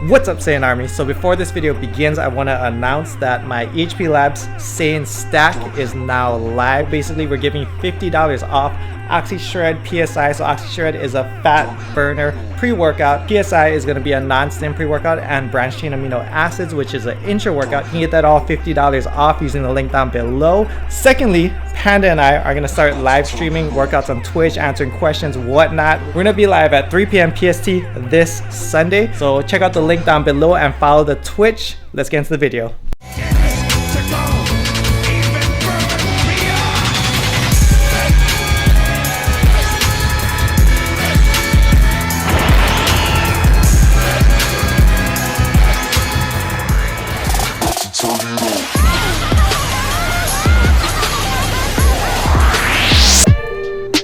What's up, Saiyan Army? So before this video begins, I want to announce that my HP Labs Saiyan stack is now live. Basically, we're giving $50 off OxyShred PSI. So OxyShred is a fat burner pre-workout. PSI is going to be a non-stim pre-workout, and branched chain amino acids, which is an intra-workout. You can get that all $50 off using the link down below. Secondly, Panda and I are going to start live streaming workouts on Twitch, answering questions, whatnot. We're going to be live at 3 p.m. PST this Sunday. So check out the link down below and follow the Twitch. Let's get into the video.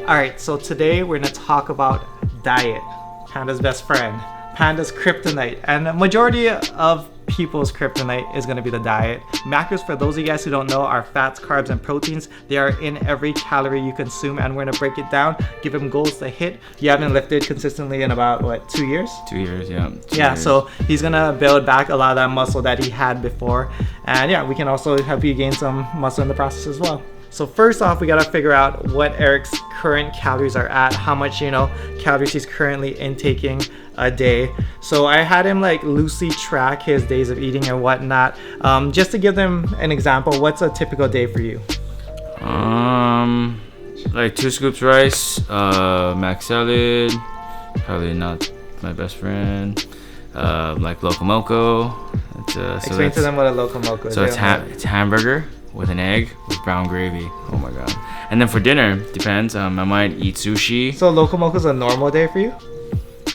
Alright, so today we're going to talk about diet, Panda's best friend, Panda's kryptonite, and the majority of people's kryptonite is going to be the diet. Macros, for those of you guys who don't know, are fats, carbs, and proteins. They are in every calorie you consume, and we're going to break it down, give them goals to hit. You haven't lifted consistently in about, what, 2 years? 2 years, yeah. 2 yeah, years. So he's going to build back a lot of that muscle that he had before. And yeah, we can also help you gain some muscle in the process as well. So first off, we gotta figure out what Eric's current calories are at, how much, calories he's currently intaking a day. So I had him like loosely track his days of eating and whatnot. Just to give them an example, what's a typical day for you? Like 2 scoops rice, mac salad, probably not my best friend, like locomoco. Explain to them what a locomoco is. So it's hamburger with an egg with brown gravy. Oh my god. And then for dinner, depends. I might eat sushi. So locomoco is a normal day for you?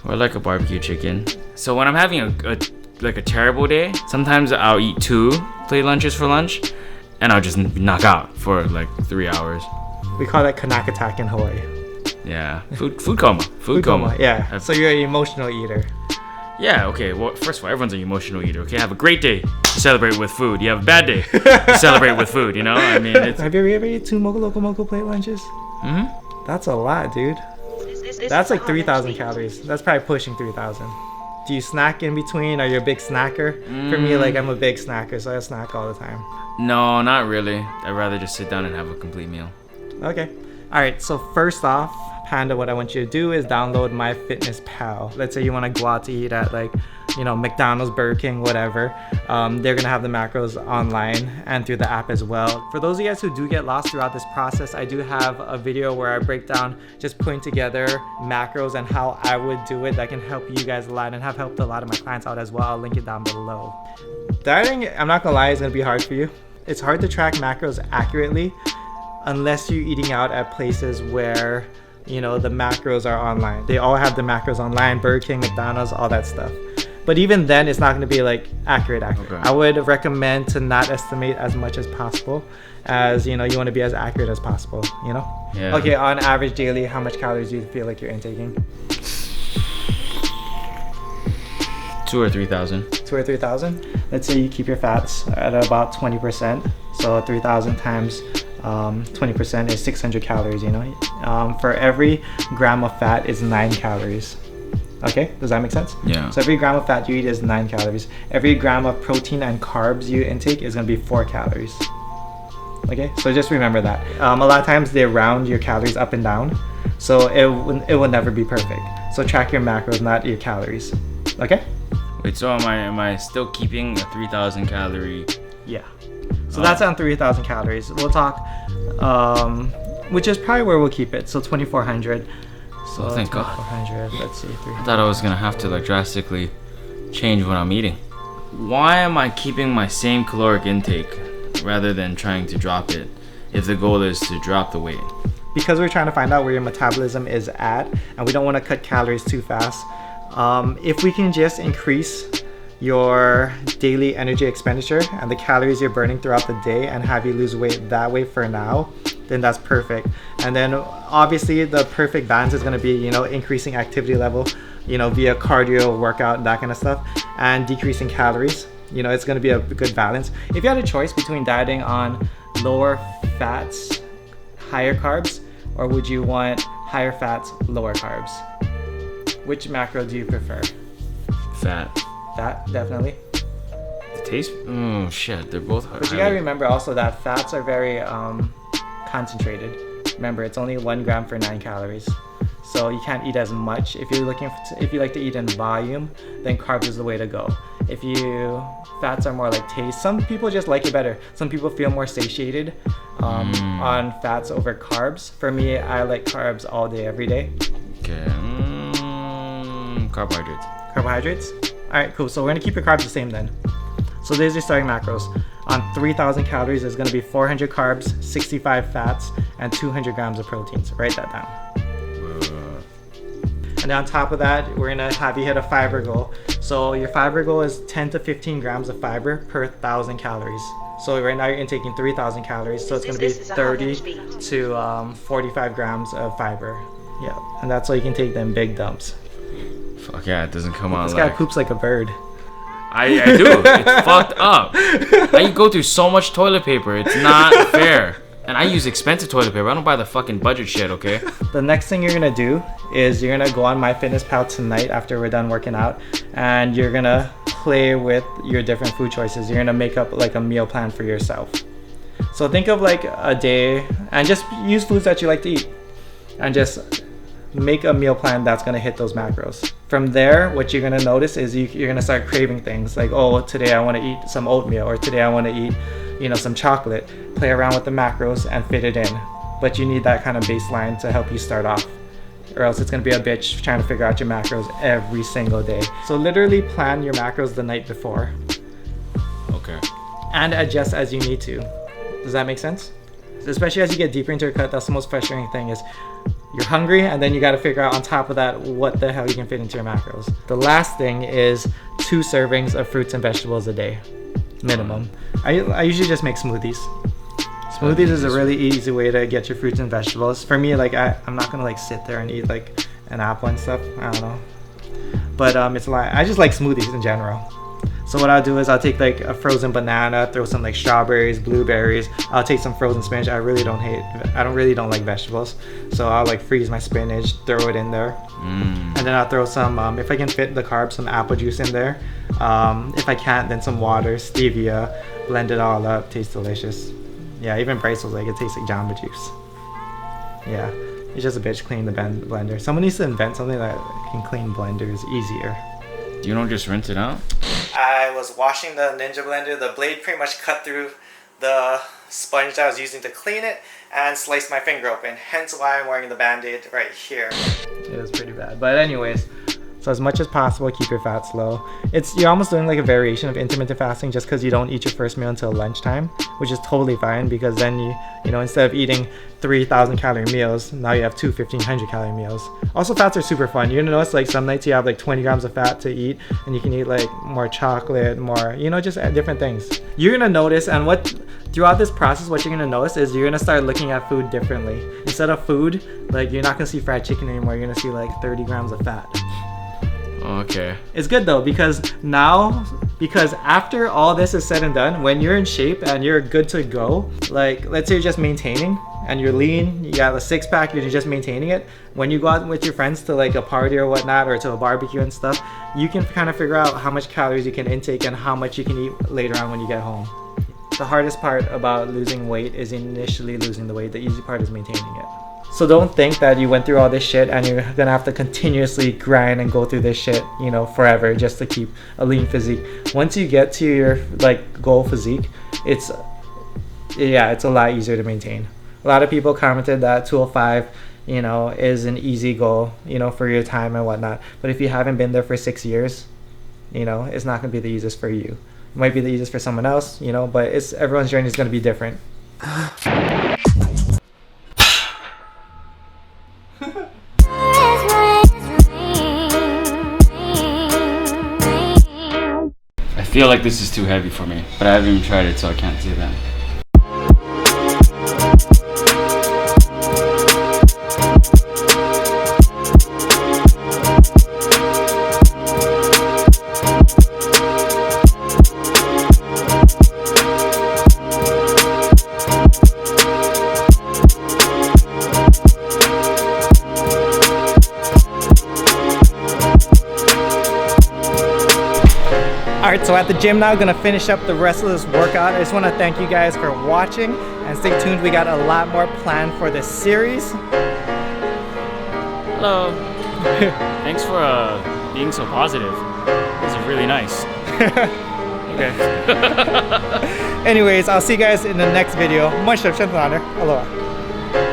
Or like a barbecue chicken. So when I'm having a terrible day, sometimes I'll eat 2 plate lunches for lunch, and I'll just knock out for like 3 hours. We call that Kanak attack in Hawaii. Yeah. Food coma. Food coma. Yeah. So you're an emotional eater. Yeah, okay. Well, first of all, everyone's an emotional eater, okay? Have a great day. You celebrate with food. You have a bad day. You celebrate with food, I mean, it's... Have you ever eaten 2 locomoco plate lunches? Mm-hmm. That's a lot, dude. That's like 3,000 calories. That's probably pushing 3,000. Do you snack in between? Are you a big snacker? For me, like, I'm a big snacker, so I snack all the time. No, not really. I'd rather just sit down and have a complete meal. Okay. All right, so first off, Panda, what I want you to do is download MyFitnessPal. Let's say you want to go out to eat at McDonald's, Burger King, whatever. They're gonna have the macros online and through the app as well. For those of you guys who do get lost throughout this process, I do have a video where I break down just putting together macros and how I would do it. That can help you guys a lot and have helped a lot of my clients out as well. I'll link it down below. Dieting, I'm not gonna lie, is gonna be hard for you. It's hard to track macros accurately unless you're eating out at places where the macros are online. They all have the macros online, Burger King, McDonald's, all that stuff. But even then, it's not going to be like accurate. Okay. I would recommend to not estimate as much as possible, as you want to be as accurate as possible, Yeah. Okay, on average daily, how much calories do you feel like you're intaking? 2 or 3,000. 2 or 3,000? Let's say you keep your fats at about 20%. So 3,000 times 20% is 600 calories, for every gram of fat is 9 calories. Okay, does that make sense? Yeah. So every gram of fat you eat is 9 calories. Every gram of protein and carbs you intake is going to be 4 calories. Okay, so just remember that. A lot of times they round your calories up and down, so it will never be perfect. So track your macros, not your calories. Okay? Wait, so am I still keeping a 3,000 calorie? Yeah. So that's on 3,000 calories. We'll talk, which is probably where we'll keep it. So 2,400. So thank God. 2,400. Let's see. 300. I thought I was gonna have to drastically change what I'm eating. Why am I keeping my same caloric intake rather than trying to drop it if the goal is to drop the weight? Because we're trying to find out where your metabolism is at, and we don't want to cut calories too fast. If we can just increase your daily energy expenditure and the calories you're burning throughout the day and have you lose weight that way for now, then that's perfect. And then obviously the perfect balance is going to be increasing activity level via cardio, workout, that kind of stuff, and decreasing calories. It's going to be a good balance. If you had a choice between dieting on lower fats, higher carbs, or would you want higher fats, lower carbs? Which macro do you prefer? Fat. That definitely. The taste? Oh shit, they're both hard. But you gotta remember also that fats are very concentrated. Remember, it's only 1 gram for 9 calories. So you can't eat as much. If you're if you like to eat in volume, then carbs is the way to go. Fats are more like taste. Some people just like it better. Some people feel more satiated on fats over carbs. For me, I like carbs all day, every day. Okay. Carbohydrates. Carbohydrates? All right, cool. So we're gonna keep your carbs the same then. So there's your starting macros. On 3,000 calories, there's gonna be 400 carbs, 65 fats, and 200 grams of proteins. Write that down. And on top of that, we're gonna have you hit a fiber goal. So your fiber goal is 10 to 15 grams of fiber per 1,000 calories. So right now you're intaking 3,000 calories, so it's gonna be 30 to 45 grams of fiber. Yeah, and that's why you can take them big dumps. Fuck yeah, it doesn't come out. This guy poops like a bird. I do. It's fucked up. I go through so much toilet paper. It's not fair. And I use expensive toilet paper. I don't buy the fucking budget shit, okay? The next thing you're gonna do is you're gonna go on MyFitnessPal tonight after we're done working out, and you're gonna play with your different food choices. You're gonna make up like a meal plan for yourself. So think of like a day and just use foods that you like to eat and just make a meal plan that's gonna hit those macros. From there, what you're gonna notice is you're gonna start craving things like, oh, today I wanna eat some oatmeal, or today I wanna eat, some chocolate. Play around with the macros and fit it in. But you need that kind of baseline to help you start off, or else it's gonna be a bitch trying to figure out your macros every single day. So literally plan your macros the night before. Okay. And adjust as you need to. Does that make sense? Especially as you get deeper into your cut, that's the most frustrating thing is you're hungry, and then you got to figure out on top of that what the hell you can fit into your macros. The last thing is 2 servings of fruits and vegetables a day, minimum. I usually just make smoothies. Smoothies is a really easy way to get your fruits and vegetables. For me, like I'm not gonna like sit there and eat like an apple and stuff. I don't know, but it's like I just like smoothies in general. So what I'll do is I'll take like a frozen banana, throw some like strawberries, blueberries. I'll take some frozen spinach. I really don't like vegetables. So I'll like freeze my spinach, throw it in there. And then I'll throw some, if I can fit the carbs, some apple juice in there. If I can't, then some water, stevia, blend it all up, tastes delicious. Yeah, even Bryce was like, it tastes like Jamba Juice. Yeah, it's just a bitch cleaning the blender. Someone needs to invent something that can clean blenders easier. You don't just rinse it out? I was washing the Ninja blender. The blade pretty much cut through the sponge that I was using to clean it and sliced my finger open. Hence why I'm wearing the band-aid right here. It was pretty bad. But anyways, so as much as possible, keep your fats low. You're almost doing like a variation of intermittent fasting just because you don't eat your first meal until lunchtime, which is totally fine because then you know, instead of eating 3,000 calorie meals, now you have 1,500 calorie meals. Also, fats are super fun. You're gonna notice like some nights you have like 20 grams of fat to eat, and you can eat like more chocolate, more, just different things. You're gonna notice, and throughout this process, what you're gonna notice is you're gonna start looking at food differently. Instead of food, like you're not gonna see fried chicken anymore. You're gonna see like 30 grams of fat. Okay. It's good though because after all this is said and done, when you're in shape and you're good to go, like let's say you're just maintaining and you're lean, you got a 6-pack, you're just maintaining it. When you go out with your friends to like a party or whatnot, or to a barbecue and stuff, you can kind of figure out how much calories you can intake and how much you can eat later on when you get home. The hardest part about losing weight is initially losing the weight. The easy part is maintaining it. So don't think that you went through all this shit and you're gonna have to continuously grind and go through this shit, forever just to keep a lean physique. Once you get to your like goal physique, it's a lot easier to maintain. A lot of people commented that 205, is an easy goal, for your time and whatnot. But if you haven't been there for 6 years, it's not gonna be the easiest for you. It might be the easiest for someone else, but everyone's journey is gonna be different. I feel like this is too heavy for me, but I haven't even tried it, so I can't say that. Alright, so at the gym now, gonna finish up the rest of this workout. I just want to thank you guys for watching, and stay tuned, we got a lot more planned for this series. Hello. Thanks for being so positive. This is really nice. Okay. Anyways, I'll see you guys in the next video. Much love, aloha.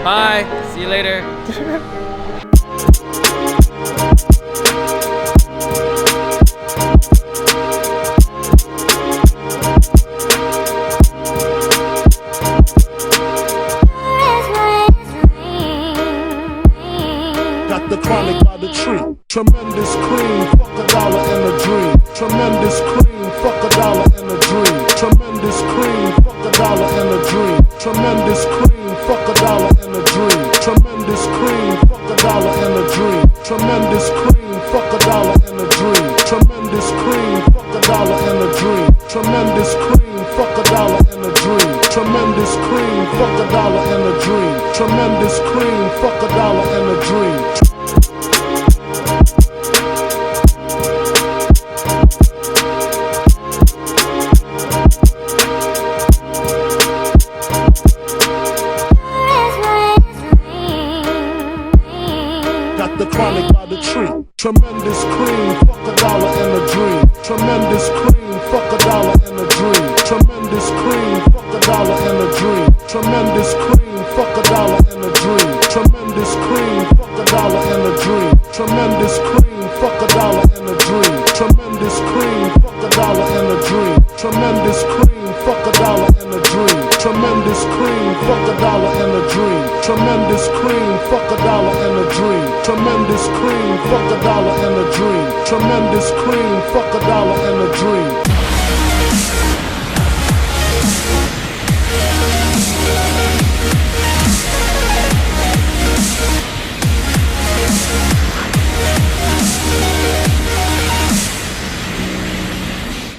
Bye. See you later. Got the chronic by the tree. Tremendous cream, fuck $1 and a dream. Tremendous cream, fuck $1 and a dream. Tremendous cream, fuck $1 and a dream. Tremendous cream, fuck $1 and a dream. Tremendous cream, fuck $1 and a dream. Tremendous cream, fuck $1 and a dream. Tremendous cream, fuck $1 and a dream. Tremendous cream, fuck $1 and a dream. Tremendous cream, fuck $1 and a dream. Tremendous cream, fuck $1 and a dream. Got the chronic by the tree. Tremendous cream, fuck $1 and a dream. Tremendous cream, fuck $1 and a dream. Tremendous cream, fuck $1 and a dream. Tremendous cream, fuck $1 and a dream. Tremendous cream, fuck $1 and a dream. Tremendous cream, fuck $1 and a dream. Tremendous cream, fuck $1 and a dream. Tremendous cream, fuck $1 and a dream. Tremendous cream, fuck $1 and a dream. Tremendous cream, fuck $1 and a dream. Tremendous cream, fuck $1 and a dream. Tremendous cream, fuck $1 and a dream.